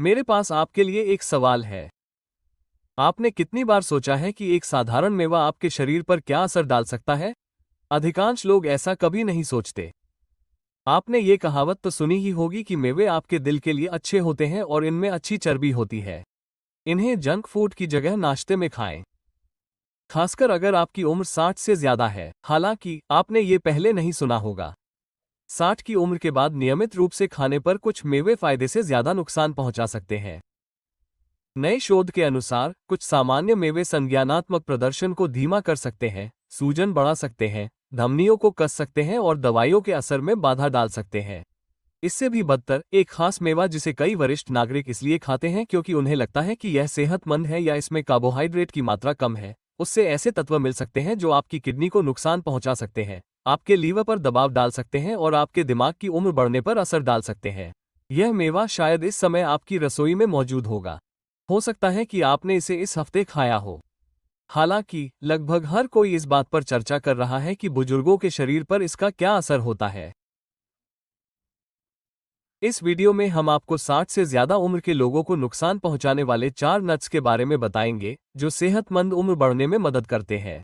मेरे पास आपके लिए एक सवाल है। आपने कितनी बार सोचा है कि एक साधारण मेवा आपके शरीर पर क्या असर डाल सकता है? अधिकांश लोग ऐसा कभी नहीं सोचते। आपने ये कहावत तो सुनी ही होगी कि मेवे आपके दिल के लिए अच्छे होते हैं और इनमें अच्छी चर्बी होती है। इन्हें जंक फूड की जगह नाश्ते में खाएं। खासकर अगर आपकी उम्र 60 से ज्यादा है। हालांकि आपने ये पहले नहीं सुना होगा। 60 की उम्र के बाद नियमित रूप से खाने पर कुछ मेवे फायदे से ज्यादा नुकसान पहुंचा सकते हैं। नए शोध के अनुसार कुछ सामान्य मेवे संज्ञानात्मक प्रदर्शन को धीमा कर सकते हैं, सूजन बढ़ा सकते हैं, धमनियों को कस सकते हैं और दवाइयों के असर में बाधा डाल सकते हैं। इससे भी बदतर, एक खास मेवा जिसे कई वरिष्ठ नागरिक इसलिए खाते हैं क्योंकि उन्हें लगता है कि यह सेहतमंद है या इसमें कार्बोहाइड्रेट की मात्रा कम है, उससे ऐसे तत्व मिल सकते हैं जो आपकी किडनी को नुकसान पहुंचा सकते हैं, आपके लीवर पर दबाव डाल सकते हैं और आपके दिमाग की उम्र बढ़ने पर असर डाल सकते हैं। यह मेवा शायद इस समय आपकी रसोई में मौजूद होगा। हो सकता है कि आपने इसे इस हफ्ते खाया हो। हालांकि लगभग हर कोई इस बात पर चर्चा कर रहा है कि बुजुर्गों के शरीर पर इसका क्या असर होता है। इस वीडियो में हम आपको 60 से ज्यादा उम्र के लोगों को नुकसान पहुंचाने वाले 4 नट्स के बारे में बताएंगे जो सेहतमंद उम्र बढ़ने में मदद करते हैं।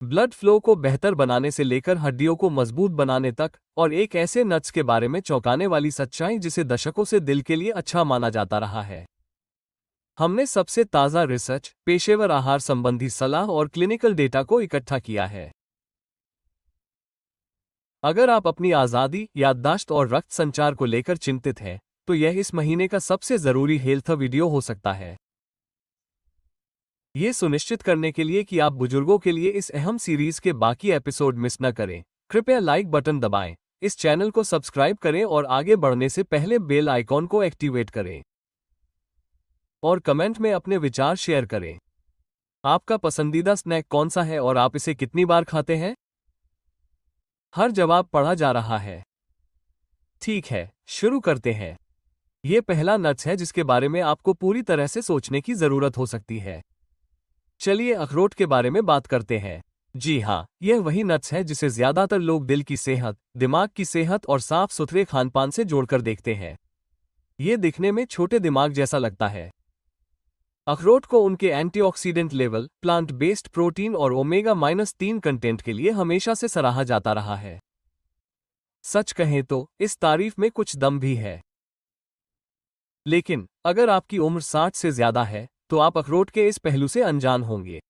ब्लड फ्लो को बेहतर बनाने से लेकर हड्डियों को मजबूत बनाने तक, और एक ऐसे नट्स के बारे में चौंकाने वाली सच्चाई जिसे दशकों से दिल के लिए अच्छा माना जाता रहा है। हमने सबसे ताज़ा रिसर्च, पेशेवर आहार संबंधी सलाह और क्लिनिकल डेटा को इकट्ठा किया है। अगर आप अपनी आज़ादी, याददाश्त और रक्त संचार को लेकर चिंतित हैं, तो यह इस महीने का सबसे ज़रूरी हेल्थ वीडियो हो सकता है। ये सुनिश्चित करने के लिए कि आप बुजुर्गों के लिए इस अहम सीरीज के बाकी एपिसोड मिस न करें, कृपया लाइक बटन दबाएं, इस चैनल को सब्सक्राइब करें और आगे बढ़ने से पहले बेल आइकॉन को एक्टिवेट करें। और कमेंट में अपने विचार शेयर करें। आपका पसंदीदा स्नैक कौन सा है और आप इसे कितनी बार खाते हैं? हर जवाब पढ़ा जा रहा है। ठीक है, शुरू करते हैं। यह पहला नट्स है जिसके बारे में आपको पूरी तरह से सोचने की जरूरत हो सकती है। चलिए अखरोट के बारे में बात करते हैं। जी हाँ, यह वही नट्स है जिसे ज्यादातर लोग दिल की सेहत, दिमाग की सेहत और साफ सुथरे खानपान से जोड़कर देखते हैं। ये दिखने में छोटे दिमाग जैसा लगता है। अखरोट को उनके antioxidant level, plant based protein और ओमेगा-3 कंटेंट के लिए हमेशा से सराहा जाता रहा है। सच कहें तो इस तारीफ में कुछ दम भी है। लेकिन अगर आपकी उम्र 60 से ज्यादा है, तो आप अखरोट के इस पहलू से अनजान होंगे।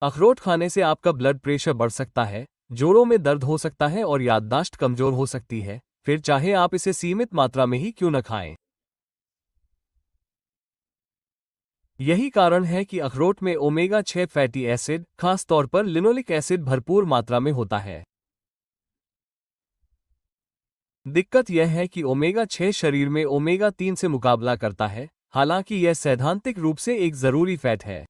अखरोट खाने से आपका ब्लड प्रेशर बढ़ सकता है, जोड़ों में दर्द हो सकता है और याददाश्त कमजोर हो सकती है, फिर चाहे आप इसे सीमित मात्रा में ही क्यों न खाएं। यही कारण है कि अखरोट में ओमेगा-6 फैटी एसिड, खास तौर पर लिनोलिक एसिड भरपूर मात्रा में होता है। दिक्कत यह है कि ओमेगा-6 शरीर में ओमेगा-3 से मुकाबला करता है, हालांकि यह सैद्धांतिक रूप से एक जरूरी फैट है।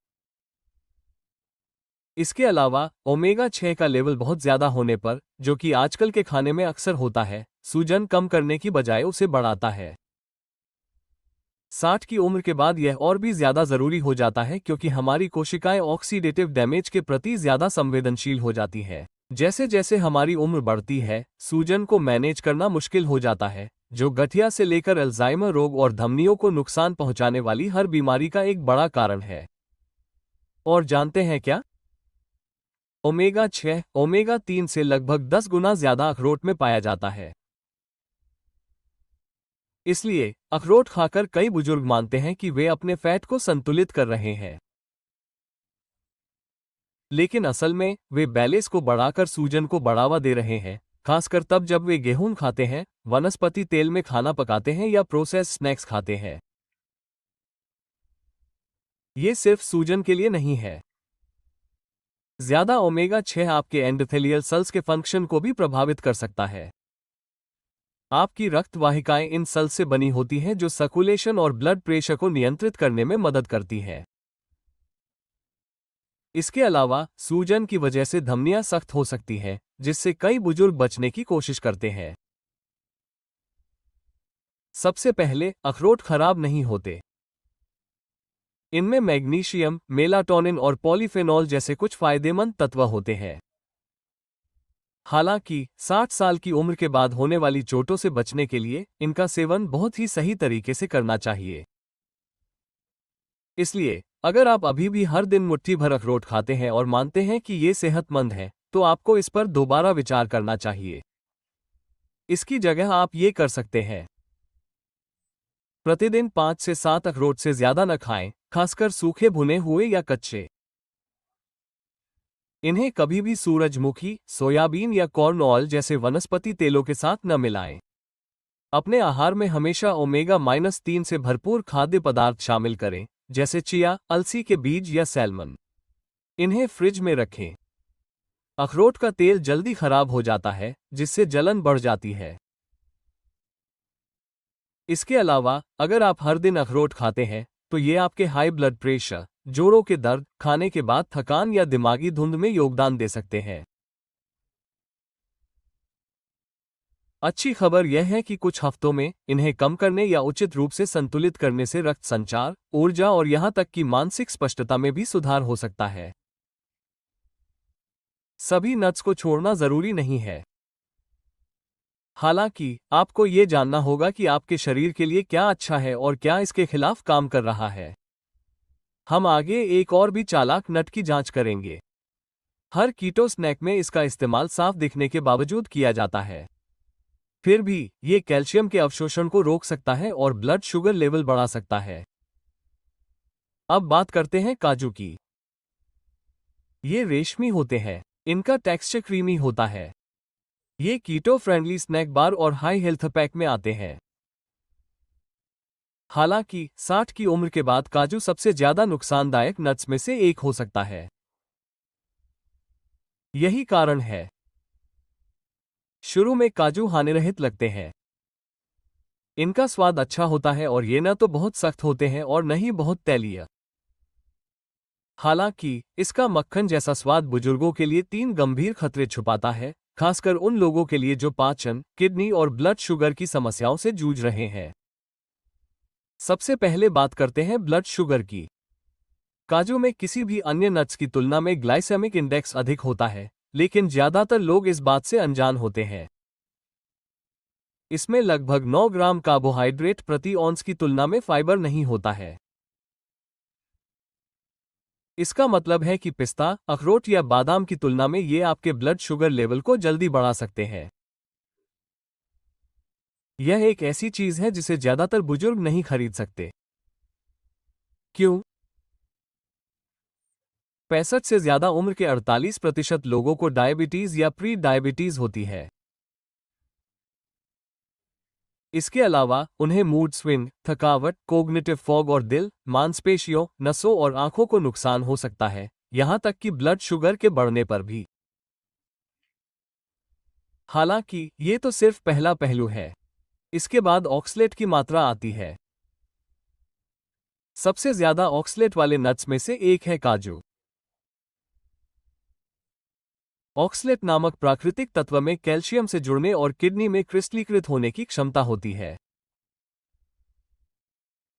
इसके अलावा ओमेगा-6 का लेवल बहुत ज्यादा होने पर, जो कि आजकल के खाने में अक्सर होता है, सूजन कम करने की बजाय उसे बढ़ाता है। 60 की उम्र के बाद यह और भी ज्यादा जरूरी हो जाता है क्योंकि हमारी कोशिकाएं ऑक्सीडेटिव डैमेज के प्रति ज्यादा संवेदनशील हो जाती है। जैसे जैसे हमारी उम्र बढ़ती है, सूजन को मैनेज करना मुश्किल हो जाता है, जो गठिया से लेकर अल्जाइमर रोग और धमनियों को नुकसान पहुंचाने वाली हर बीमारी का एक बड़ा कारण है। और जानते हैं क्या? ओमेगा-6, ओमेगा-3 से लगभग 10 गुना ज्यादा अखरोट में पाया जाता है। इसलिए अखरोट खाकर कई बुजुर्ग मानते हैं कि वे अपने फैट को संतुलित कर रहे हैं। लेकिन असल में वे बैलेंस को बढ़ाकर सूजन को बढ़ावा दे रहे हैं, खासकर तब जब वे गेहूं खाते हैं, वनस्पति तेल में खाना पकाते हैं या प्रोसेस्ड स्नैक्स खाते हैं। ये सिर्फ सूजन के लिए नहीं है। ज्यादा ओमेगा-6 आपके एंडोथेलियल सेल्स के फंक्शन को भी प्रभावित कर सकता है। आपकी रक्त वाहिकाएं इन सेल्स से बनी होती हैं जो सर्कुलेशन और ब्लड प्रेशर को नियंत्रित करने में मदद करती हैं। इसके अलावा सूजन की वजह से धमनियां सख्त हो सकती हैं, जिससे कई बुजुर्ग बचने की कोशिश करते हैं। सबसे पहले, अखरोट खराब नहीं होते। इनमें मैग्नीशियम, मेलाटोनिन और पॉलीफेनॉल जैसे कुछ फायदेमंद तत्व होते हैं। हालांकि 60 साल की उम्र के बाद होने वाली चोटों से बचने के लिए इनका सेवन बहुत ही सही तरीके से करना चाहिए। इसलिए अगर आप अभी भी हर दिन मुट्ठी भर अखरोट खाते हैं और मानते हैं कि ये सेहतमंद है, तो आपको इस पर दोबारा विचार करना चाहिए। इसकी जगह आप ये कर सकते हैं, प्रतिदिन 5 से 7 अखरोट से ज्यादा न खाएं, खासकर सूखे भुने हुए या कच्चे। इन्हें कभी भी सूरजमुखी, सोयाबीन या कॉर्न ऑयल जैसे वनस्पति तेलों के साथ न मिलाएं। अपने आहार में हमेशा ओमेगा-3 से भरपूर खाद्य पदार्थ शामिल करें, जैसे चिया, अलसी के बीज या सैल्मन। इन्हें फ्रिज में रखें। अखरोट का तेल जल्दी खराब हो जाता है, जिससे जलन बढ़ जाती है। इसके अलावा अगर आप हर दिन अखरोट खाते हैं, तो ये आपके हाई ब्लड प्रेशर, जोड़ों के दर्द, खाने के बाद थकान या दिमागी धुंध में योगदान दे सकते हैं। अच्छी खबर यह है कि कुछ हफ्तों में इन्हें कम करने या उचित रूप से संतुलित करने से रक्त संचार, ऊर्जा और यहां तक कि मानसिक स्पष्टता में भी सुधार हो सकता है। सभी नट्स को छोड़ना जरूरी नहीं है। हालांकि आपको ये जानना होगा कि आपके शरीर के लिए क्या अच्छा है और क्या इसके खिलाफ काम कर रहा है। हम आगे एक और भी चालाक नट की जांच करेंगे। हर कीटो स्नैक में इसका इस्तेमाल साफ दिखने के बावजूद किया जाता है। फिर भी ये कैल्शियम के अवशोषण को रोक सकता है और ब्लड शुगर लेवल बढ़ा सकता है। अब बात करते हैं काजू की। ये रेशमी होते हैं। इनका टेक्सचर क्रीमी होता है। ये कीटो फ्रेंडली स्नैक बार और हाई हेल्थ पैक में आते हैं। हालांकि 60 की उम्र के बाद काजू सबसे ज्यादा नुकसानदायक नट्स में से एक हो सकता है। यही कारण है शुरू में काजू हानिरहित लगते हैं। इनका स्वाद अच्छा होता है और ये न तो बहुत सख्त होते हैं और न ही बहुत तैलीय। हालांकि इसका मक्खन जैसा स्वाद बुजुर्गों के लिए 3 गंभीर खतरे छुपाता है, खासकर उन लोगों के लिए जो पाचन, किडनी और ब्लड शुगर की समस्याओं से जूझ रहे हैं। सबसे पहले बात करते हैं ब्लड शुगर की। काजू में किसी भी अन्य नट्स की तुलना में ग्लाइसेमिक इंडेक्स अधिक होता है, लेकिन ज्यादातर लोग इस बात से अनजान होते हैं। इसमें लगभग 9 ग्राम कार्बोहाइड्रेट प्रति औंस की तुलना में फाइबर नहीं होता है। इसका मतलब है कि पिस्ता, अखरोट या बादाम की तुलना में ये आपके ब्लड शुगर लेवल को जल्दी बढ़ा सकते हैं। यह एक ऐसी चीज है जिसे ज्यादातर बुजुर्ग नहीं खरीद सकते। क्यों? 65 से ज्यादा उम्र के 48% लोगों को डायबिटीज या प्री डायबिटीज होती है। इसके अलावा उन्हें मूड स्विंग, थकावट, कोग्निटिव फॉग और दिल, मांसपेशियों, नसों और आंखों को नुकसान हो सकता है, यहां तक कि ब्लड शुगर के बढ़ने पर भी। हालांकि ये तो सिर्फ पहला पहलू है। इसके बाद ऑक्सलेट की मात्रा आती है। सबसे ज्यादा ऑक्सलेट वाले नट्स में से एक है काजू। ऑक्सलेट नामक प्राकृतिक तत्व में कैल्शियम से जुड़ने और किडनी में क्रिस्टलीकृत होने की क्षमता होती है।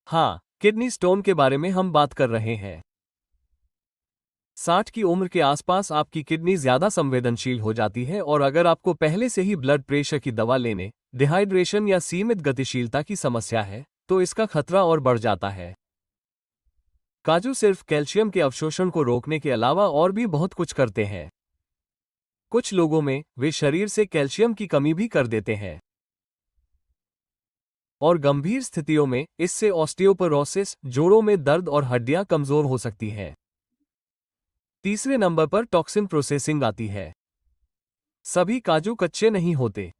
हाँ, किडनी स्टोन के बारे में हम बात कर रहे हैं। 60 की उम्र के आसपास आपकी किडनी ज्यादा संवेदनशील हो जाती है और अगर आपको पहले से ही ब्लड प्रेशर की दवा लेने, डिहाइड्रेशन या सीमित गतिशीलता की समस्या है, तो इसका खतरा और बढ़ जाता है। काजू सिर्फ कैल्शियम के अवशोषण को रोकने के अलावा और भी बहुत कुछ करते हैं। कुछ लोगों में वे शरीर से कैल्शियम की कमी भी कर देते हैं और गंभीर स्थितियों में इससे ऑस्टियोपोरोसिस, जोड़ों में दर्द और हड्डियां कमजोर हो सकती हैं। तीसरे नंबर पर टॉक्सिन प्रोसेसिंग आती है। सभी काजू कच्चे नहीं होते।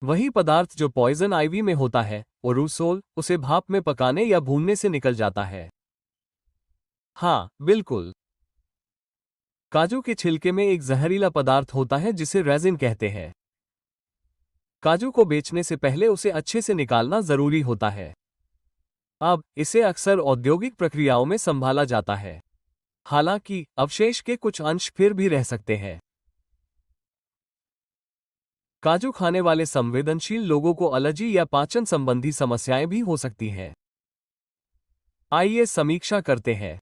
वही पदार्थ जो पॉइजन आइवी में होता है, ओरुसोल, उसे भाप में पकाने या भूनने से निकल जाता है। हाँ, बिल्कुल। काजू के छिलके में एक जहरीला पदार्थ होता है जिसे रेजिन कहते हैं। काजू को बेचने से पहले उसे अच्छे से निकालना जरूरी होता है। अब इसे अक्सर औद्योगिक प्रक्रियाओं में संभाला जाता है। हालांकि अवशेष के कुछ अंश फिर भी रह सकते हैं। काजू खाने वाले संवेदनशील लोगों को एलर्जी या पाचन संबंधी समस्याएं भी हो सकती हैं। आइए समीक्षा करते हैं।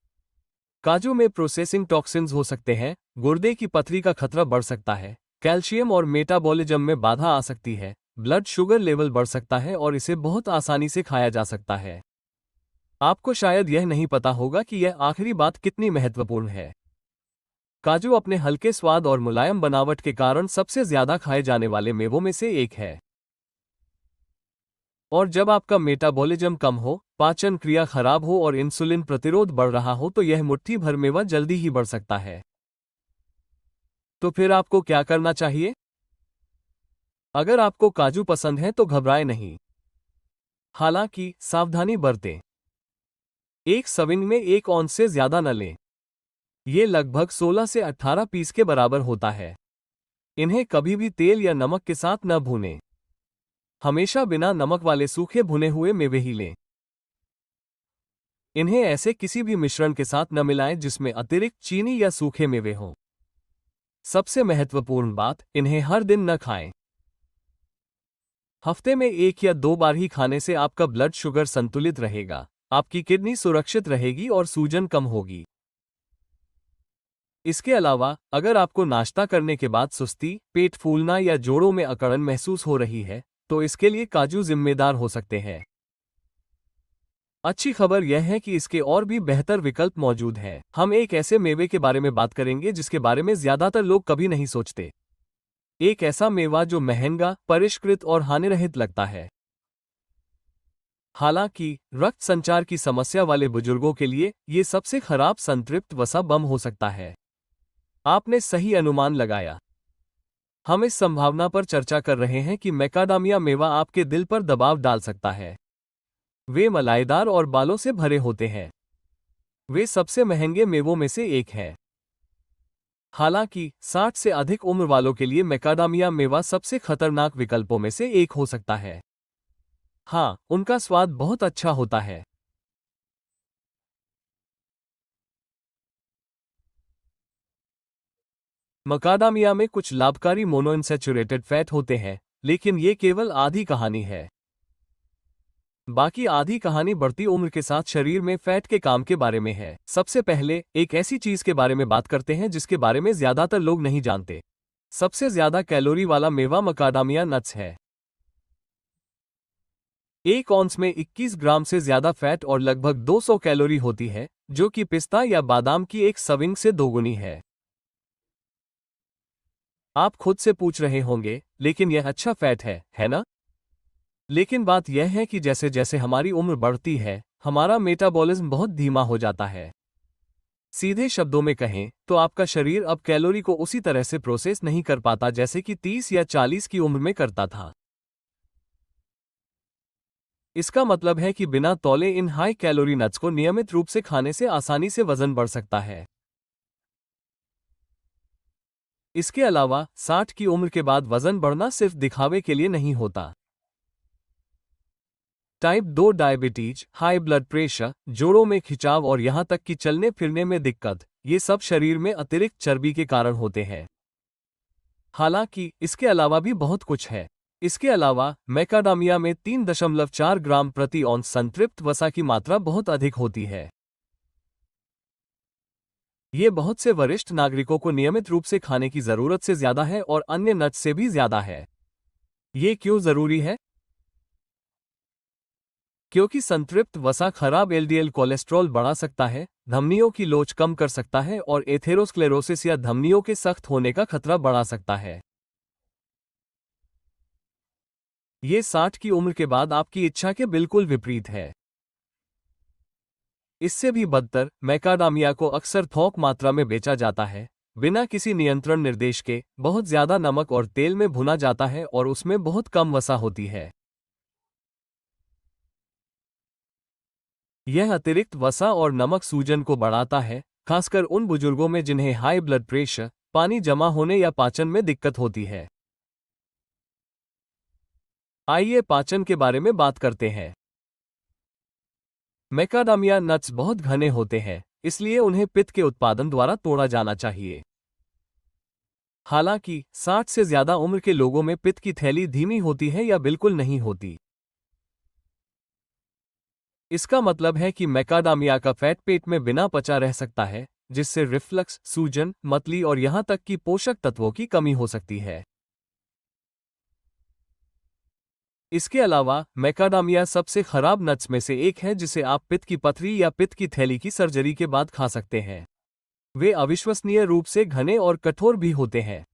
काजू में प्रोसेसिंग टॉक्सिन्स हो सकते हैं, गुर्दे की पथरी का खतरा बढ़ सकता है, कैल्शियम और मेटाबॉलिज्म में बाधा आ सकती है, ब्लड शुगर लेवल बढ़ सकता है और इसे बहुत आसानी से खाया जा सकता है। आपको शायद यह नहीं पता होगा कि यह आखिरी बात कितनी महत्वपूर्ण है। काजू अपने हल्के स्वाद और मुलायम बनावट के कारण सबसे ज्यादा खाए जाने वाले मेवों में से एक है। और जब आपका मेटाबॉलिज्म कम हो, पाचन क्रिया खराब हो और इंसुलिन प्रतिरोध बढ़ रहा हो तो यह मुट्ठी भर मेवा जल्दी ही बढ़ सकता है। तो फिर आपको क्या करना चाहिए? अगर आपको काजू पसंद है तो घबराएं नहीं। हालांकि सावधानी बरतें। एक सर्विंग में 1 औंस से ज्यादा न लें। ये लगभग 16 से 18 पीस के बराबर होता है। इन्हें कभी भी तेल या नमक के साथ न भूनें। हमेशा बिना नमक वाले सूखे भुने हुए मेवे ही लें। इन्हें ऐसे किसी भी मिश्रण के साथ न मिलाएं जिसमें अतिरिक्त चीनी या सूखे मेवे हों। सबसे महत्वपूर्ण बात, इन्हें हर दिन न खाएं। हफ्ते में 1 या 2 बार ही खाने से आपका ब्लड शुगर संतुलित रहेगा, आपकी किडनी सुरक्षित रहेगी और सूजन कम होगी। इसके अलावा, अगर आपको नाश्ता करने के बाद सुस्ती, पेट फूलना या जोड़ों में अकड़न महसूस हो रही है, तो इसके लिए काजू जिम्मेदार हो सकते हैं। अच्छी खबर यह है कि इसके और भी बेहतर विकल्प मौजूद हैं। हम एक ऐसे मेवे के बारे में बात करेंगे जिसके बारे में ज्यादातर लोग कभी नहीं सोचते। एक ऐसा मेवा जो महंगा, परिष्कृत और हानिरहित लगता है। हालांकि रक्त संचार की समस्या वाले बुजुर्गों के लिए ये सबसे खराब संतृप्त वसा बम हो सकता है। आपने सही अनुमान लगाया। हम इस संभावना पर चर्चा कर रहे हैं कि मैकाडामिया मेवा आपके दिल पर दबाव डाल सकता है। वे मलाईदार और बालों से भरे होते हैं। वे सबसे महंगे मेवों में से एक है। हालांकि 60 से अधिक उम्र वालों के लिए मैकाडामिया मेवा सबसे खतरनाक विकल्पों में से एक हो सकता है। हाँ, उनका स्वाद बहुत अच्छा होता है। मकाडामिया में कुछ लाभकारी मोनोइनसैचुरेटेड फैट होते हैं, लेकिन ये केवल आधी कहानी है। बाकी आधी कहानी बढ़ती उम्र के साथ शरीर में फैट के काम के बारे में है। सबसे पहले एक ऐसी चीज के बारे में बात करते हैं जिसके बारे में ज्यादातर लोग नहीं जानते। सबसे ज्यादा कैलोरी वाला मेवा मकाडामिया नट्स है। 1 औंस में 21 ग्राम से ज्यादा फैट और लगभग 200 कैलोरी होती है, जो कि पिस्ता या बादाम की एक सर्विंग से दोगुनी है। आप खुद से पूछ रहे होंगे, लेकिन यह अच्छा फैट है ना? लेकिन बात यह है कि जैसे जैसे हमारी उम्र बढ़ती है, हमारा मेटाबॉलिज्म बहुत धीमा हो जाता है। सीधे शब्दों में कहें तो आपका शरीर अब कैलोरी को उसी तरह से प्रोसेस नहीं कर पाता जैसे कि 30 या 40 की उम्र में करता था। इसका मतलब है कि बिना तौले इन हाई कैलोरी नट्स को नियमित रूप से खाने से आसानी से वजन बढ़ सकता है। इसके अलावा 60 की उम्र के बाद वजन बढ़ना सिर्फ दिखावे के लिए नहीं होता। Type 2 diabetes, high blood pressure, जोड़ों में खिंचाव और यहां तक कि चलने फिरने में दिक्कत, ये सब शरीर में अतिरिक्त चर्बी के कारण होते हैं। हालांकि इसके अलावा भी बहुत कुछ है। इसके अलावा मैकाडामिया में 3.4 ग्राम प्रति औंस संतृप्त वसा की मात्रा बहुत अधिक होती है। ये बहुत से वरिष्ठ नागरिकों को नियमित रूप से खाने की जरूरत से ज्यादा है और अन्य नट्स से भी ज्यादा है। ये क्यों जरूरी है? क्योंकि संतृप्त वसा खराब एलडीएल कोलेस्ट्रॉल बढ़ा सकता है, धमनियों की लोच कम कर सकता है और एथेरोस्क्लेरोसिस या धमनियों के सख्त होने का खतरा बढ़ा सकता है। ये 60 की उम्र के बाद आपकी इच्छा के बिल्कुल विपरीत है। इससे भी बदतर, मैकाडामिया को अक्सर थोक मात्रा में बेचा जाता है, बिना किसी नियंत्रण निर्देश के, बहुत ज्यादा नमक और तेल में भुना जाता है और उसमें बहुत कम वसा होती है। यह अतिरिक्त वसा और नमक सूजन को बढ़ाता है, खासकर उन बुजुर्गों में जिन्हें हाई ब्लड प्रेशर, पानी जमा होने या पाचन में दिक्कत होती है। आइए पाचन के बारे में बात करते हैं। मैकाडामिया नट्स बहुत घने होते हैं, इसलिए उन्हें पित्त के उत्पादन द्वारा तोड़ा जाना चाहिए। हालांकि 60 से ज्यादा उम्र के लोगों में पित्त की थैली धीमी होती है या बिल्कुल नहीं होती। इसका मतलब है कि मैकाडामिया का फैट पेट में बिना पचा रह सकता है, जिससे रिफ्लक्स, सूजन, मतली और यहां तक कि पोषक तत्वों की कमी हो सकती है। इसके अलावा मैकाडामिया सबसे खराब नट्स में से एक है जिसे आप पित्त की पथरी या पित्त की थैली की सर्जरी के बाद खा सकते हैं। वे अविश्वसनीय रूप से घने और कठोर भी होते हैं।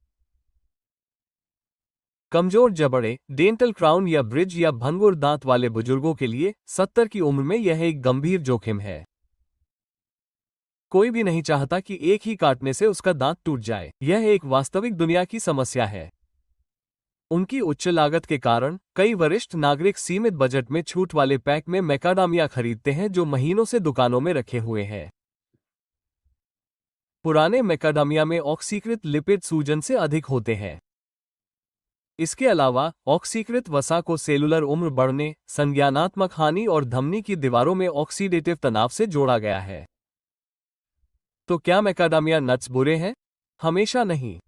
कमजोर जबड़े, डेंटल क्राउन या ब्रिज या भंगुर दांत वाले बुजुर्गों के लिए 70 की उम्र में यह एक गंभीर जोखिम है। कोई भी नहीं चाहता कि एक ही काटने से उसका दांत टूट जाए। यह एक वास्तविक दुनिया की समस्या है। उनकी उच्च लागत के कारण कई वरिष्ठ नागरिक सीमित बजट में छूट वाले पैक में मैकाडामिया खरीदते हैं जो महीनों से दुकानों में रखे हुए हैं। पुराने मैकाडामिया में ऑक्सीकृत लिपिड सूजन से अधिक होते हैं। इसके अलावा ऑक्सीकृत वसा को सेलुलर उम्र बढ़ने, संज्ञानात्मक हानि और धमनी की दीवारों में ऑक्सीडेटिव तनाव से जोड़ा गया है। तो क्या मैकाडामिया नट्स बुरे हैं? हमेशा नहीं।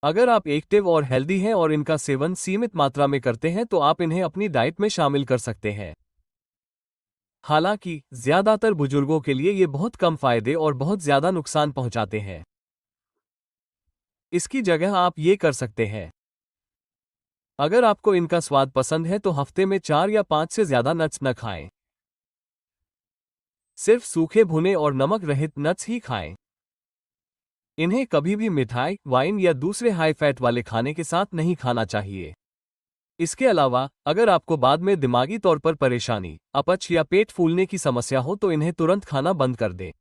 अगर आप एक्टिव और हेल्दी हैं और इनका सेवन सीमित मात्रा में करते हैं तो आप इन्हें अपनी डाइट में शामिल कर सकते हैं। हालांकि ज्यादातर बुजुर्गों के लिए ये बहुत कम फायदे और बहुत ज्यादा नुकसान पहुंचाते हैं। इसकी जगह आप ये कर सकते हैं। अगर आपको इनका स्वाद पसंद है तो हफ्ते में 4 या 5 से ज्यादा नट्स न खाएं। सिर्फ सूखे भुने और नमक रहित नट्स ही खाएं। इन्हें कभी भी मिठाई, वाइन या दूसरे हाई फैट वाले खाने के साथ नहीं खाना चाहिए। इसके अलावा अगर आपको बाद में दिमागी तौर पर परेशानी, अपच या पेट फूलने की समस्या हो तो इन्हें तुरंत खाना बंद कर दें।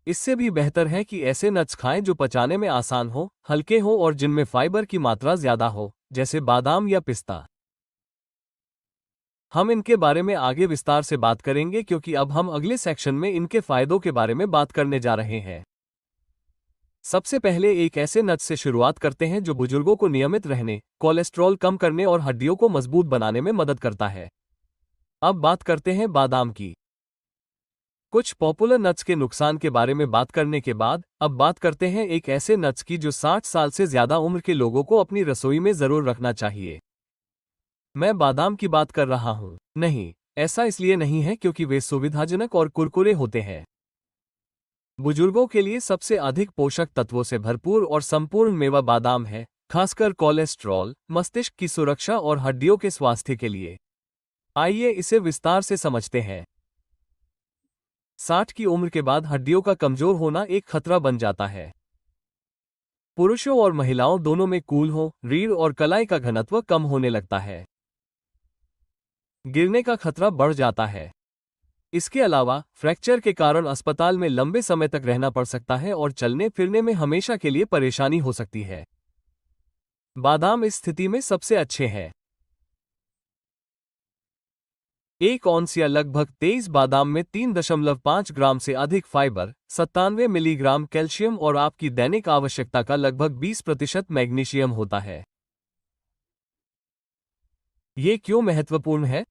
इससे भी बेहतर है कि ऐसे नट्स खाएं जो पचाने में आसान हो, हल्के हो और जिनमें फाइबर की मात्रा ज्यादा हो, जैसे बादाम या पिस्ता। हम इनके बारे में आगे विस्तार से बात करेंगे क्योंकि अब हम अगले सेक्शन में इनके फायदों के बारे में बात करने जा रहे हैं। सबसे पहले एक ऐसे नट्स से शुरुआत करते हैं जो बुजुर्गों को नियमित रहने, कोलेस्ट्रॉल कम करने और हड्डियों को मजबूत बनाने में मदद करता है। अब बात करते हैं बादाम की। कुछ पॉपुलर नट्स के नुकसान के बारे में बात करने के बाद अब बात करते हैं एक ऐसे नट्स की जो 60 साल से ज्यादा उम्र के लोगों को अपनी रसोई में जरूर रखना चाहिए। मैं बादाम की बात कर रहा हूं। नहीं, ऐसा इसलिए नहीं है क्योंकि वे सुविधाजनक और कुरकुरे होते हैं। बुजुर्गों के लिए सबसे अधिक पोषक तत्वों से भरपूर और संपूर्ण मेवा बादाम है, खासकर कोलेस्ट्रॉल, मस्तिष्क की सुरक्षा और हड्डियों के स्वास्थ्य के लिए। आइए इसे विस्तार से समझते हैं। 60 की उम्र के बाद हड्डियों का कमजोर होना एक खतरा बन जाता है। पुरुषों और महिलाओं दोनों में कूल हो, रीढ़ और कलाई का घनत्व कम होने लगता है। गिरने का खतरा बढ़ जाता है। इसके अलावा फ्रैक्चर के कारण अस्पताल में लंबे समय तक रहना पड़ सकता है और चलने फिरने में हमेशा के लिए परेशानी हो सकती है। बादाम इस स्थिति में सबसे अच्छे हैं। 1 औंस या लगभग 23 बादाम में 3.5 ग्राम से अधिक फाइबर, 97 मिलीग्राम कैल्शियम और आपकी दैनिक आवश्यकता का लगभग 20% मैग्नीशियम होता है। ये क्यों महत्वपूर्ण है?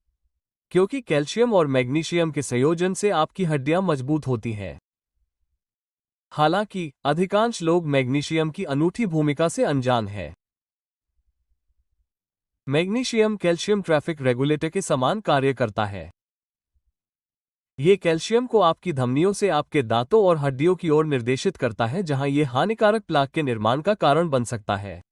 क्योंकि कैल्शियम और मैग्नीशियम के संयोजन से आपकी हड्डियां मजबूत होती हैं। हालांकि अधिकांश लोग मैग्नीशियम की अनूठी भूमिका से अनजान हैं। मैग्नीशियम कैल्शियम ट्रैफिक रेगुलेटर के समान कार्य करता है। ये कैल्शियम को आपकी धमनियों से आपके दांतों और हड्डियों की ओर निर्देशित करता है जहां ये हानिकारक प्लाक के निर्माण का कारण बन सकता है।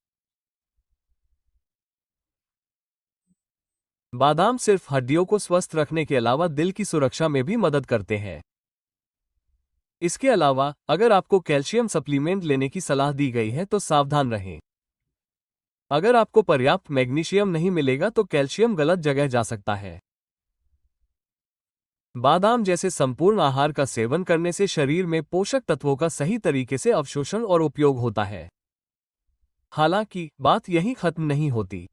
बादाम सिर्फ हड्डियों को स्वस्थ रखने के अलावा दिल की सुरक्षा में भी मदद करते हैं। इसके अलावा अगर आपको कैल्शियम सप्लीमेंट लेने की सलाह दी गई है तो सावधान रहें। अगर आपको पर्याप्त मैग्नीशियम नहीं मिलेगा तो कैल्शियम गलत जगह जा सकता है। बादाम जैसे संपूर्ण आहार का सेवन करने से शरीर में पोषक तत्वों का सही तरीके से अवशोषण और उपयोग होता है। हालांकि बात यहीं खत्म नहीं होती।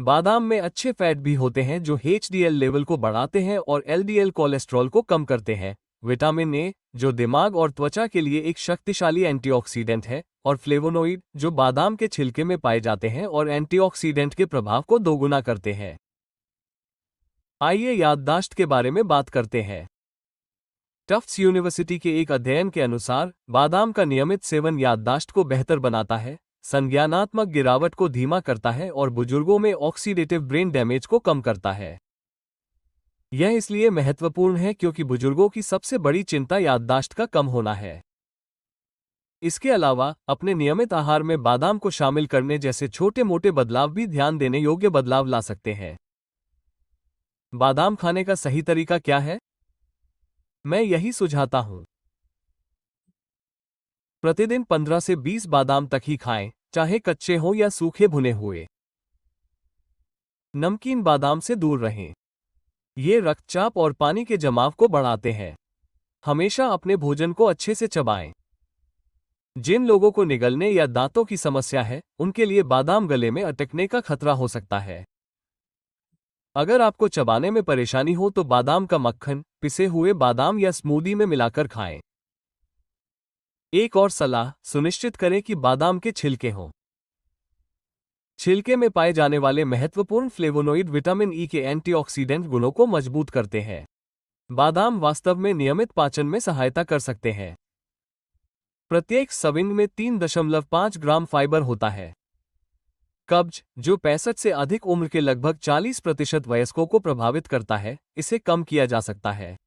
बादाम में अच्छे फैट भी होते हैं जो एचडीएल लेवल को बढ़ाते हैं और एलडीएल कोलेस्ट्रॉल को कम करते हैं। विटामिन ए, जो दिमाग और त्वचा के लिए एक शक्तिशाली एंटीऑक्सीडेंट है, और फ्लेवोनोइड, जो बादाम के छिलके में पाए जाते हैं और एंटीऑक्सीडेंट के प्रभाव को दोगुना करते हैं। आइए याददाश्त के बारे में बात करते हैं। टफ्ट्स यूनिवर्सिटी के एक अध्ययन के अनुसार बादाम का नियमित सेवन याददाश्त को बेहतर बनाता है, संज्ञानात्मक गिरावट को धीमा करता है और बुजुर्गों में ऑक्सीडेटिव ब्रेन डैमेज को कम करता है। यह इसलिए महत्वपूर्ण है क्योंकि बुजुर्गों की सबसे बड़ी चिंता याददाश्त का कम होना है। इसके अलावा अपने नियमित आहार में बादाम को शामिल करने जैसे छोटे मोटे बदलाव भी ध्यान देने योग्य बदलाव ला सकते हैं। बादाम खाने का सही तरीका क्या है? मैं यही सुझाता हूं। प्रतिदिन 15 से 20 बादाम तक ही खाएं, चाहे कच्चे हों या सूखे भुने हुए। नमकीन बादाम से दूर रहें। ये रक्तचाप और पानी के जमाव को बढ़ाते हैं। हमेशा अपने भोजन को अच्छे से चबाएं। जिन लोगों को निगलने या दांतों की समस्या है, उनके लिए बादाम गले में अटकने का खतरा हो सकता है। अगर आपको चबाने में परेशानी हो तो बादाम का मक्खन, पिसे हुए बादाम या स्मूदी में मिलाकर खाएं। एक और सलाह, सुनिश्चित करें कि बादाम के छिलके हों। छिलके में पाए जाने वाले महत्वपूर्ण फ्लेवोनोइड विटामिन ई के एंटीऑक्सीडेंट गुणों को मजबूत करते हैं। बादाम वास्तव में नियमित पाचन में सहायता कर सकते हैं। प्रत्येक सर्विंग में 3.5 ग्राम फाइबर होता है। कब्ज, जो 65 से अधिक उम्र के लगभग 40% वयस्कों को प्रभावित करता है, इसे कम किया जा सकता है।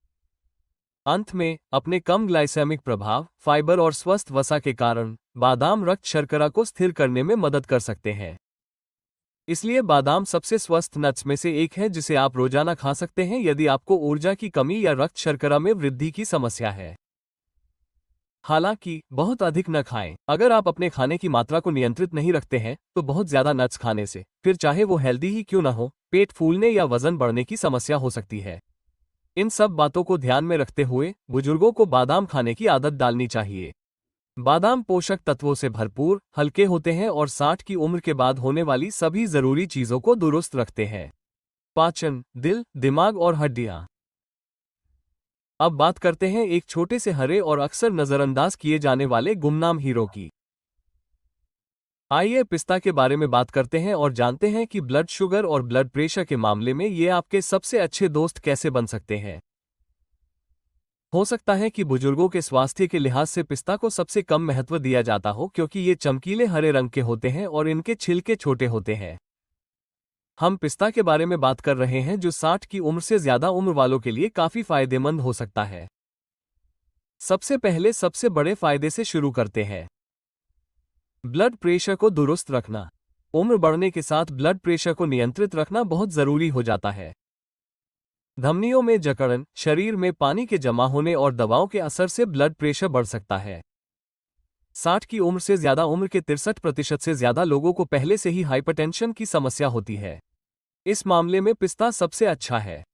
अंत में, अपने कम ग्लाइसेमिक प्रभाव, फाइबर और स्वस्थ वसा के कारण बादाम रक्त शर्करा को स्थिर करने में मदद कर सकते हैं। इसलिए बादाम सबसे स्वस्थ नट्स में से एक है जिसे आप रोजाना खा सकते हैं यदि आपको ऊर्जा की कमी या रक्त शर्करा में वृद्धि की समस्या है। हालांकि बहुत अधिक न खाएं। अगर आप अपने खाने की मात्रा को नियंत्रित नहीं रखते हैं तो बहुत ज्यादा नट्स खाने से, फिर चाहे वो हेल्दी ही क्यों न हो, पेट फूलने या वजन बढ़ने की समस्या हो सकती है। इन सब बातों को ध्यान में रखते हुए बुजुर्गों को बादाम खाने की आदत डालनी चाहिए। बादाम पोषक तत्वों से भरपूर, हल्के होते हैं और 60 की उम्र के बाद होने वाली सभी जरूरी चीजों को दुरुस्त रखते हैं। पाचन, दिल, दिमाग और हड्डियां। अब बात करते हैं एक छोटे से हरे और अक्सर नजरअंदाज किए जाने वाले गुमनाम हीरो की। आइए पिस्ता के बारे में बात करते हैं और जानते हैं कि ब्लड शुगर और ब्लड प्रेशर के मामले में ये आपके सबसे अच्छे दोस्त कैसे बन सकते हैं। हो सकता है कि बुजुर्गों के स्वास्थ्य के लिहाज से पिस्ता को सबसे कम महत्व दिया जाता हो क्योंकि ये चमकीले हरे रंग के होते हैं और इनके छिलके छोटे होते हैं। हम पिस्ता के बारे में बात कर रहे हैं जो 60 की उम्र से ज्यादा उम्र वालों के लिए काफी फायदेमंद हो सकता है। सबसे पहले सबसे बड़े फायदे से शुरू करते हैं। ब्लड प्रेशर को दुरुस्त रखना। उम्र बढ़ने के साथ ब्लड प्रेशर को नियंत्रित रखना बहुत जरूरी हो जाता है। धमनियों में जकड़न, शरीर में पानी के जमा होने और दवाओं के असर से ब्लड प्रेशर बढ़ सकता है। 60 की उम्र से ज्यादा उम्र के 63% से ज्यादा लोगों को पहले से ही हाइपरटेंशन की समस्या होती है। इस मामले में पिस्ता सबसे अच्छा है।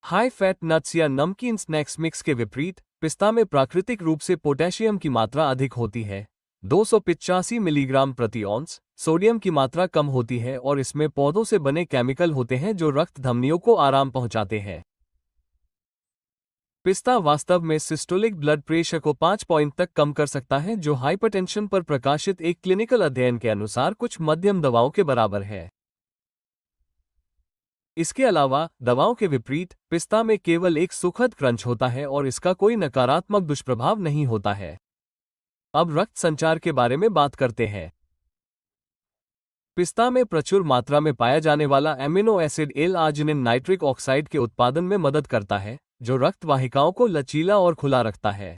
हाई फैट नट्स या नमकीन स्नैक्स मिक्स के विपरीत, पिस्ता में प्राकृतिक रूप से पोटेशियम की मात्रा अधिक होती है, 285 मिलीग्राम प्रति औंस। सोडियम की मात्रा कम होती है और इसमें पौधों से बने केमिकल होते हैं जो रक्त धमनियों को आराम पहुंचाते हैं। पिस्ता वास्तव में सिस्टोलिक ब्लड प्रेशर को 5 पॉइंट तक कम कर सकता है, जो हाइपरटेंशन पर प्रकाशित एक क्लिनिकल अध्ययन के अनुसार कुछ मध्यम दवाओं के बराबर है। इसके अलावा दवाओं के विपरीत पिस्ता में केवल एक सुखद क्रंच होता है और इसका कोई नकारात्मक दुष्प्रभाव नहीं होता है। अब रक्त संचार के बारे में बात करते हैं। पिस्ता में प्रचुर मात्रा में पाया जाने वाला amino acid L-arginine nitric oxide के उत्पादन में मदद करता है, जो रक्त वाहिकाओं को लचीला और खुला रखता है।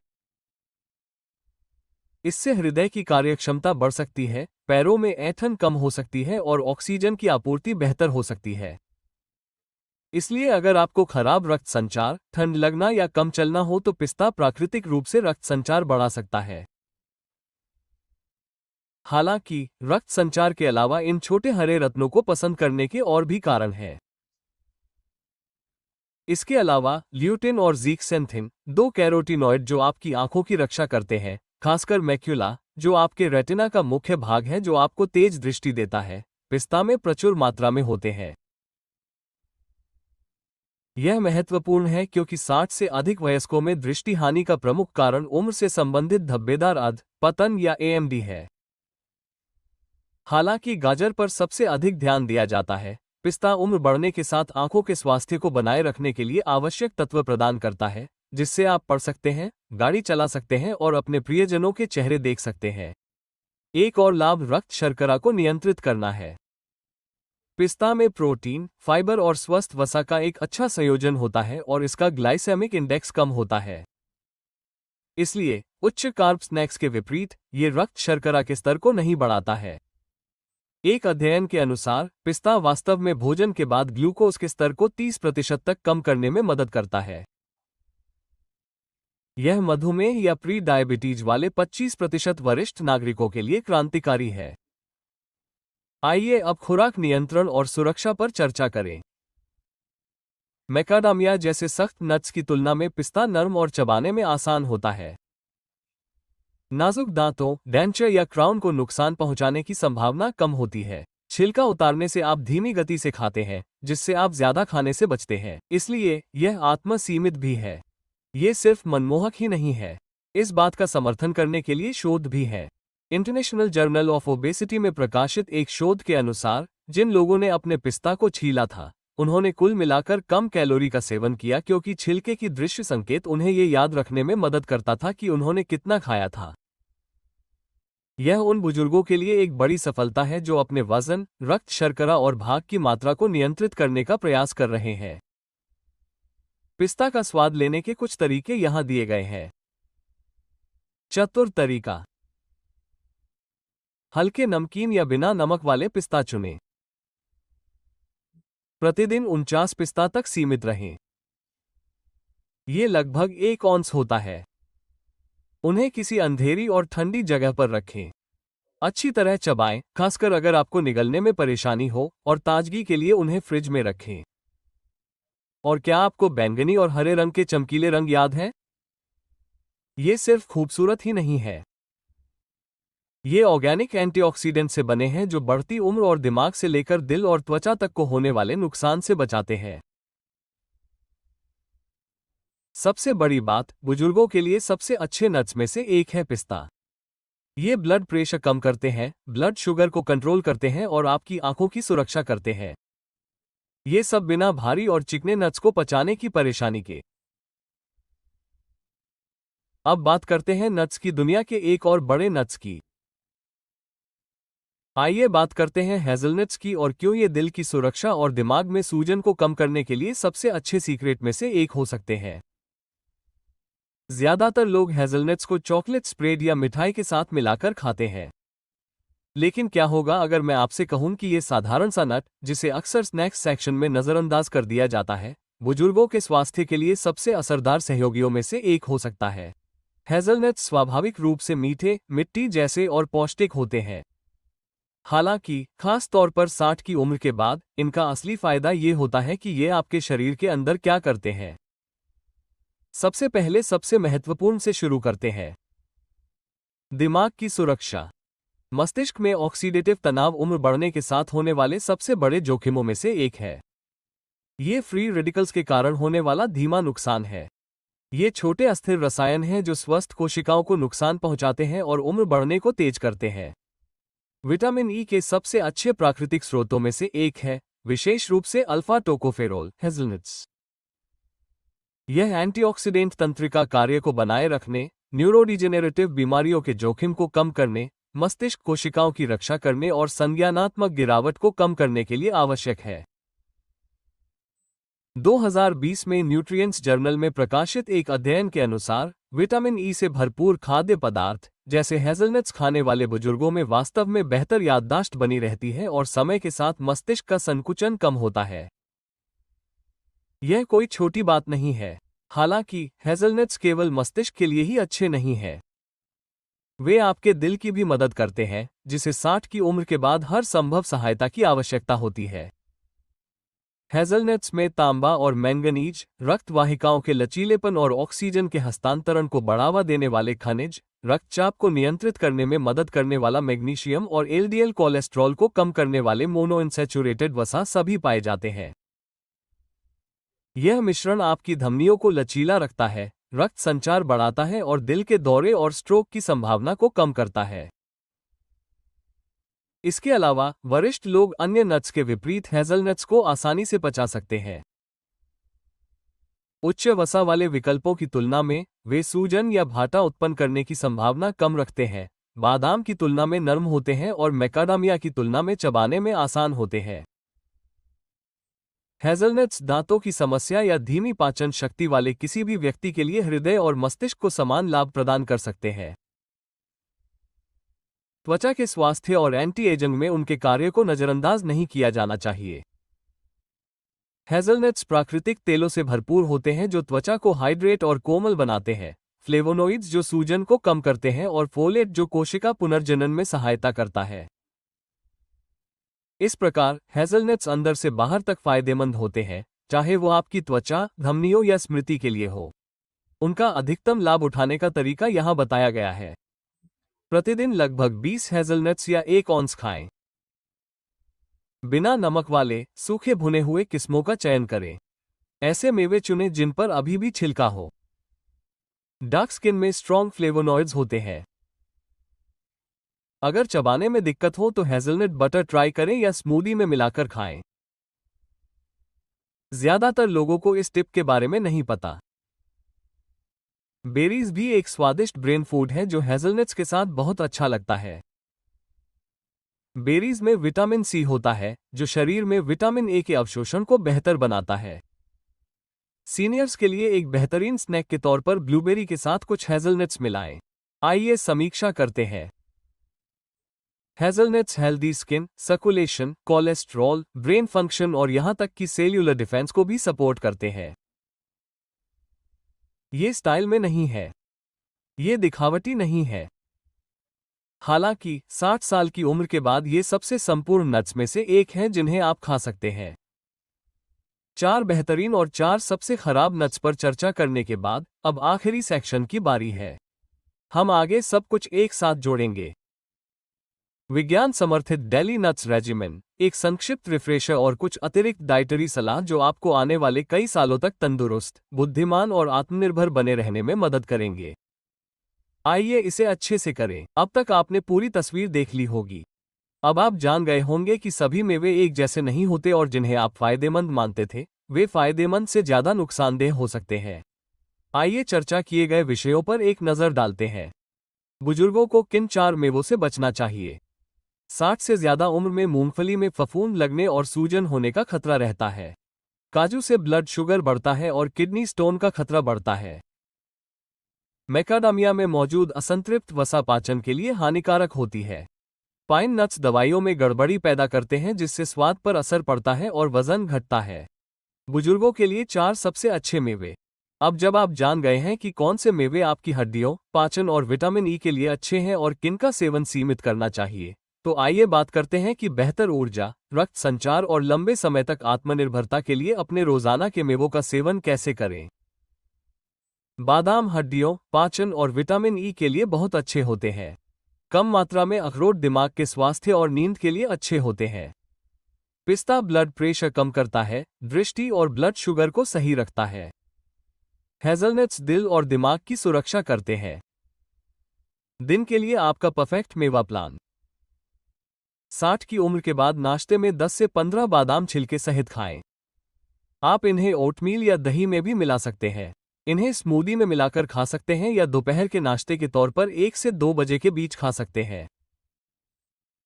इससे हृदय की कार्यक्षमता बढ़ सकती है, पैरों में ऐंठन कम हो सकती है और ऑक्सीजन की आपूर्ति बेहतर हो सकती है। इसलिए अगर आपको खराब रक्त संचार, ठंड लगना या कम चलना हो तो पिस्ता प्राकृतिक रूप से रक्त संचार बढ़ा सकता है। हालांकि रक्त संचार के अलावा इन छोटे हरे रत्नों को पसंद करने के और भी कारण हैं। इसके अलावा ल्यूटिन और ज़ीक्सेंथिन, 2 कैरोटीनॉइड जो आपकी आंखों की रक्षा करते हैं, खासकर मैक्यूला, जो आपके रेटिना का मुख्य भाग है जो आपको तेज दृष्टि देता है, पिस्ता में प्रचुर मात्रा में होते हैं। यह महत्वपूर्ण है क्योंकि 60 से अधिक वयस्कों में दृष्टि हानि का प्रमुख कारण उम्र से संबंधित धब्बेदार अध पतन या एएमडी है। हालांकि गाजर पर सबसे अधिक ध्यान दिया जाता है, पिस्ता उम्र बढ़ने के साथ आंखों के स्वास्थ्य को बनाए रखने के लिए आवश्यक तत्व प्रदान करता है, जिससे आप पढ़ सकते हैं, गाड़ी चला सकते हैं और अपने प्रियजनों के चेहरे देख सकते हैं। एक और लाभ रक्त शर्करा को नियंत्रित करना है। पिस्ता में प्रोटीन, फाइबर और स्वस्थ वसा का एक अच्छा संयोजन होता है और इसका ग्लाइसेमिक इंडेक्स कम होता है। इसलिए उच्च कार्ब स्नैक्स के विपरीत ये रक्त शर्करा के स्तर को नहीं बढ़ाता है। एक अध्ययन के अनुसार पिस्ता वास्तव में भोजन के बाद ग्लूकोज के स्तर को 30% तक कम करने में मदद करता है। यह मधुमेह या प्री डायबिटीज वाले 25% वरिष्ठ नागरिकों के लिए क्रांतिकारी है। आइए अब खुराक नियंत्रण और सुरक्षा पर चर्चा करें। मैकाडामिया जैसे सख्त नट्स की तुलना में पिस्ता नरम और चबाने में आसान होता है। नाजुक दांतों, डेंचर या क्राउन को नुकसान पहुंचाने की संभावना कम होती है। छिलका उतारने से आप धीमी गति से खाते हैं, जिससे आप ज्यादा खाने से बचते हैं, इसलिए यह आत्म सीमित भी है। ये सिर्फ मनमोहक ही नहीं है, इस बात का समर्थन करने के लिए शोध भी है। इंटरनेशनल जर्नल ऑफ ओबेसिटी में प्रकाशित एक शोध के अनुसार जिन लोगों ने अपने पिस्ता को छीला था, उन्होंने कुल मिलाकर कम कैलोरी का सेवन किया, क्योंकि छिलके की दृश्य संकेत उन्हें ये याद रखने में मदद करता था कि उन्होंने कितना खाया था। यह उन बुजुर्गों के लिए एक बड़ी सफलता है जो अपने वजन, रक्त शर्करा और भाग की मात्रा को नियंत्रित करने का प्रयास कर रहे हैं। पिस्ता का स्वाद लेने के कुछ तरीके यहां दिए गए हैं। चतुर तरीका: हल्के नमकीन या बिना नमक वाले पिस्ता चुनें। प्रतिदिन 49 पिस्ता तक सीमित रहें। ये लगभग 1 औंस होता है। उन्हें किसी अंधेरी और ठंडी जगह पर रखें। अच्छी तरह चबाएं, खासकर अगर आपको निगलने में परेशानी हो, और ताजगी के लिए उन्हें फ्रिज में रखें। और क्या आपको बैंगनी और हरे रंग के चमकीले रंग याद हैं? ये सिर्फ खूबसूरत ही नहीं है, ये ऑर्गेनिक एंटीऑक्सीडेंट से बने हैं जो बढ़ती उम्र और दिमाग से लेकर दिल और त्वचा तक को होने वाले नुकसान से बचाते हैं। सबसे बड़ी बात, बुजुर्गों के लिए सबसे अच्छे नट्स में से एक है पिस्ता। ये ब्लड प्रेशर कम करते हैं, ब्लड शुगर को कंट्रोल करते हैं और आपकी आंखों की सुरक्षा करते हैं। ये सब बिना भारी और चिकने नट्स को पचाने की परेशानी के। अब बात करते हैं नट्स की दुनिया के एक और बड़े नट्स की। आइए बात करते हैं हेज़लनट्स की और क्यों ये दिल की सुरक्षा और दिमाग में सूजन को कम करने के लिए सबसे अच्छे सीक्रेट में से एक हो सकते हैं। ज्यादातर लोग हेज़लनट्स को चॉकलेट स्प्रेड या मिठाई के साथ मिलाकर खाते हैं। लेकिन क्या होगा अगर मैं आपसे कहूं कि ये साधारण सा नट, जिसे अक्सर स्नैक्स सेक्शन में नजरअंदाज कर दिया जाता है, बुजुर्गों के स्वास्थ्य के लिए सबसे असरदार सहयोगियों में से एक हो सकता है। हेज़लनट्स स्वाभाविक रूप से मीठे, मिट्टी जैसे और पौष्टिक होते हैं। हालांकि खास तौर पर 60 की उम्र के बाद इनका असली फायदा ये होता है कि ये आपके शरीर के अंदर क्या करते हैं। सबसे पहले सबसे महत्वपूर्ण से शुरू करते हैं। दिमाग की सुरक्षा। मस्तिष्क में ऑक्सीडेटिव तनाव उम्र बढ़ने के साथ होने वाले सबसे बड़े जोखिमों में से एक है। ये फ्री रेडिकल्स के कारण होने वाला धीमा नुकसान है। ये छोटे अस्थिर रसायन हैं जो स्वस्थ कोशिकाओं को नुकसान पहुंचाते हैं और उम्र बढ़ने को तेज करते हैं। विटामिन ई के सबसे अच्छे प्राकृतिक स्रोतों में से एक है, विशेष रूप से अल्फा टोकोफेरोल, हेज़लनट्स। यह एंटीऑक्सीडेंट तंत्रिका कार्य को बनाए रखने, न्यूरोडिजेनरेटिव बीमारियों के जोखिम को कम करने, मस्तिष्क कोशिकाओं की रक्षा करने और संज्ञानात्मक गिरावट को कम करने के लिए आवश्यक है। 2020 में न्यूट्रिएंट्स जर्नल में प्रकाशित एक अध्ययन के अनुसार विटामिन ई से भरपूर खाद्य पदार्थ जैसे हेज़लनट्स खाने वाले बुजुर्गों में वास्तव में बेहतर याददाश्त बनी रहती है और समय के साथ मस्तिष्क का संकुचन कम होता है। यह कोई छोटी बात नहीं है। हालांकि हेज़लनट्स केवल मस्तिष्क के लिए ही अच्छे नहीं हैं। वे आपके दिल की भी मदद करते हैं, जिसे 60 की उम्र के बाद हर संभव सहायता की आवश्यकता होती है। हेज़लनट्स में तांबा और मैंगनीज, रक्त वाहिकाओं के लचीलेपन और ऑक्सीजन के हस्तांतरण को बढ़ावा देने वाले खनिज, रक्तचाप को नियंत्रित करने में मदद करने वाला मैग्नीशियम और एलडीएल कोलेस्ट्रॉल को कम करने वाले मोनोअनसैचुरेटेड वसा सभी पाए जाते हैं। यह मिश्रण आपकी धमनियों को लचीला रखता है, रक्त संचार बढ़ाता है और दिल के दौरे और स्ट्रोक की संभावना को कम करता है। इसके अलावा वरिष्ठ लोग अन्य नट्स के विपरीत हेज़लनट्स को आसानी से पचा सकते हैं। उच्च वसा वाले विकल्पों की तुलना में वे सूजन या भाटा उत्पन्न करने की संभावना कम रखते हैं, बादाम की तुलना में नरम होते हैं और मैकाडामिया की तुलना में चबाने में आसान होते हैं। हेज़लनट्स दांतों की समस्या या धीमी पाचन शक्ति वाले किसी भी व्यक्ति के लिए हृदय और मस्तिष्क को समान लाभ प्रदान कर सकते हैं। त्वचा के स्वास्थ्य और एंटी एजिंग में उनके कार्य को नजरअंदाज नहीं किया जाना चाहिए। हेज़लनट्स प्राकृतिक तेलों से भरपूर होते हैं जो त्वचा को हाइड्रेट और कोमल बनाते हैं, फ्लेवोनोइड्स जो सूजन को कम करते हैं और फोलेट जो कोशिका पुनर्जनन में सहायता करता है। इस प्रकार हेज़लनट्स अंदर से बाहर तक फायदेमंद होते हैं, चाहे वो आपकी त्वचा, धमनियों या स्मृति के लिए हो। उनका अधिकतम लाभ उठाने का तरीका यहाँ बताया गया है। प्रतिदिन लगभग 20 हेज़लनट्स या 1 औंस खाएं। बिना नमक वाले सूखे भुने हुए किस्मों का चयन करें। ऐसे मेवे चुनें जिन पर अभी भी छिलका हो। डार्क स्किन में स्ट्रॉन्ग फ्लेवोनॉइड्स होते हैं। अगर चबाने में दिक्कत हो तो हेज़लनट बटर ट्राई करें या स्मूदी में मिलाकर खाएं। ज्यादातर लोगों को इस टिप के बारे में नहीं पता। बेरीज भी एक स्वादिष्ट ब्रेन फूड है जो हेज़लनट्स के साथ बहुत अच्छा लगता है। बेरीज में विटामिन सी होता है जो शरीर में विटामिन ए के अवशोषण को बेहतर बनाता है। सीनियर्स के लिए एक बेहतरीन स्नैक के तौर पर ब्लूबेरी के साथ कुछ हेज़लनट्स मिलाएं। आइए समीक्षा करते हैं। Hazelnuts healthy skin, circulation, cholesterol, brain function और यहां तक कि सेल्यूलर डिफेंस को भी सपोर्ट करते हैं। ये स्टाइल में नहीं है, ये दिखावटी नहीं है। हालांकि 60 साल की उम्र के बाद ये सबसे संपूर्ण नट्स में से एक हैं जिन्हें आप खा सकते हैं। 4 बेहतरीन और 4 सबसे खराब नट्स पर चर्चा करने के बाद अब आखिरी सेक्शन की बारी है। हम आगे सब कुछ एक साथ जोड़ेंगे। विज्ञान समर्थित डेली नट्स रेजिमेन, एक संक्षिप्त रिफ्रेशर और कुछ अतिरिक्त डाइटरी सलाह जो आपको आने वाले कई सालों तक तंदुरुस्त, बुद्धिमान और आत्मनिर्भर बने रहने में मदद करेंगे। आइए इसे अच्छे से करें। अब तक आपने पूरी तस्वीर देख ली होगी। अब आप जान गए होंगे कि सभी मेवे एक जैसे नहीं होते और जिन्हें आप फायदेमंद मानते थे, वे फायदेमंद से ज्यादा नुकसानदेह हो सकते हैं। आइए चर्चा किए गए विषयों पर एक नजर डालते हैं। बुजुर्गों को किन 4 मेवों से बचना चाहिए? 60 से ज्यादा उम्र में मूंगफली में फफूंद लगने और सूजन होने का खतरा रहता है। काजू से ब्लड शुगर बढ़ता है और किडनी स्टोन का खतरा बढ़ता है। मैकाडामिया में मौजूद असंतृप्त वसा पाचन के लिए हानिकारक होती है। पाइन नट्स दवाइयों में गड़बड़ी पैदा करते हैं जिससे स्वाद पर असर पड़ता है और वजन घटता है। बुजुर्गों के लिए 4 सबसे अच्छे मेवे। अब जब आप जान गए हैं कि कौन से मेवे आपकी हड्डियों, पाचन और विटामिन ई के लिए अच्छे हैं और किनका सेवन सीमित करना चाहिए, तो आइए बात करते हैं कि बेहतर ऊर्जा, रक्त संचार और लंबे समय तक आत्मनिर्भरता के लिए अपने रोजाना के मेवों का सेवन कैसे करें। बादाम हड्डियों, पाचन और विटामिन ई के लिए बहुत अच्छे होते हैं। कम मात्रा में अखरोट दिमाग के स्वास्थ्य और नींद के लिए अच्छे होते हैं। पिस्ता ब्लड प्रेशर कम करता है, दृष्टि और ब्लड शुगर को सही रखता है। हेज़लनट्स दिल और दिमाग की सुरक्षा करते हैं। दिन के लिए आपका परफेक्ट मेवा प्लान। 60 की उम्र के बाद नाश्ते में 10 से 15 बादाम छिलके सहित खाएं। आप इन्हें ओटमील या दही में भी मिला सकते हैं। इन्हें स्मूदी में मिलाकर खा सकते हैं या दोपहर के नाश्ते के तौर पर 1 से 2 बजे के बीच खा सकते हैं।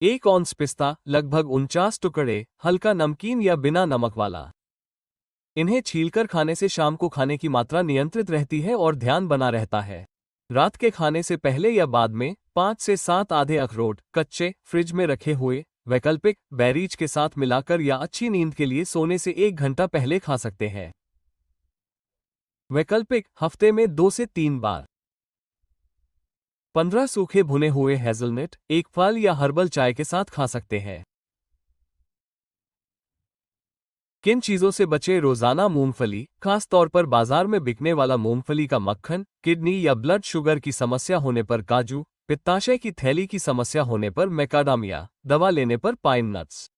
1 औंस पिस्ता, लगभग 49 टुकड़े, हल्का नमकीन या बिना नमक वाला। इन्हें छीलकर खाने से शाम को खाने की मात्रा नियंत्रित रहती है और ध्यान बना रहता है। रात के खाने से पहले या बाद में 5 से 7 आधे अखरोट, कच्चे, फ्रिज में रखे हुए, वैकल्पिक बेरीज के साथ मिलाकर या अच्छी नींद के लिए सोने से 1 घंटा पहले खा सकते हैं। वैकल्पिक, हफ्ते में 2 से 3 बार। 15 सूखे भुने हुए हेज़लनट, एक फल या हर्बल चाय के साथ खा सकते हैं। किन चीजों से बचे? रोजाना मूंगफली, खास तौर पर बाजार में बिकने वाला मूंगफली का मक्खन, किडनी या ब्लड शुगर की समस्या होने पर काजू, पित्ताशय की थैली की समस्या होने पर मैकाडामिया, दवा लेने पर पाइन नट्स।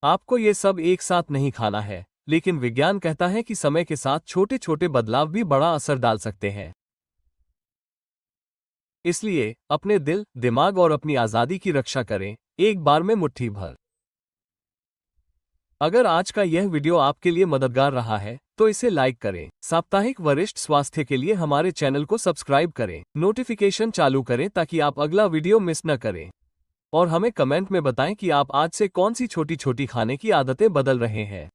आपको ये सब एक साथ नहीं खाना है, लेकिन विज्ञान कहता है कि समय के साथ छोटे छोटे बदलाव भी बड़ा असर डाल सकते हैं। इसलिए अपने दिल, दिमाग और अपनी आजादी की रक्षा करें, एक बार में मुट्ठी भर। अगर आज का यह वीडियो आपके लिए मददगार रहा है तो इसे लाइक करें। साप्ताहिक वरिष्ठ स्वास्थ्य के लिए हमारे चैनल को सब्सक्राइब करें, नोटिफिकेशन चालू करें ताकि आप अगला वीडियो मिस न करें। और हमें कमेंट में बताएं कि आप आज से कौन सी छोटी छोटी खाने की आदतें बदल रहे हैं।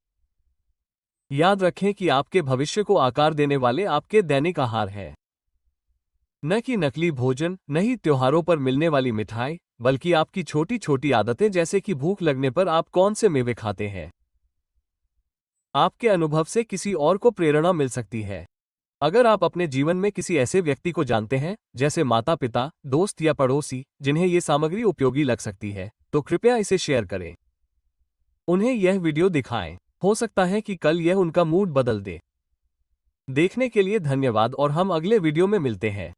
याद रखें कि आपके भविष्य को आकार देने वाले आपके दैनिक आहार हैं, न कि नकली भोजन, न ही त्योहारों पर मिलने वाली मिठाई, बल्कि आपकी छोटी छोटी आदतें, जैसे कि भूख लगने पर आप कौन से मेवे खाते हैं। आपके अनुभव से किसी और को प्रेरणा मिल सकती है। अगर आप अपने जीवन में किसी ऐसे व्यक्ति को जानते हैं, जैसे माता पिता, दोस्त या पड़ोसी, जिन्हें ये सामग्री उपयोगी लग सकती है, तो कृपया इसे शेयर करें। उन्हें यह वीडियो दिखाएं। हो सकता है कि कल यह उनका मूड बदल दे। देखने के लिए धन्यवाद और हम अगले वीडियो में मिलते हैं।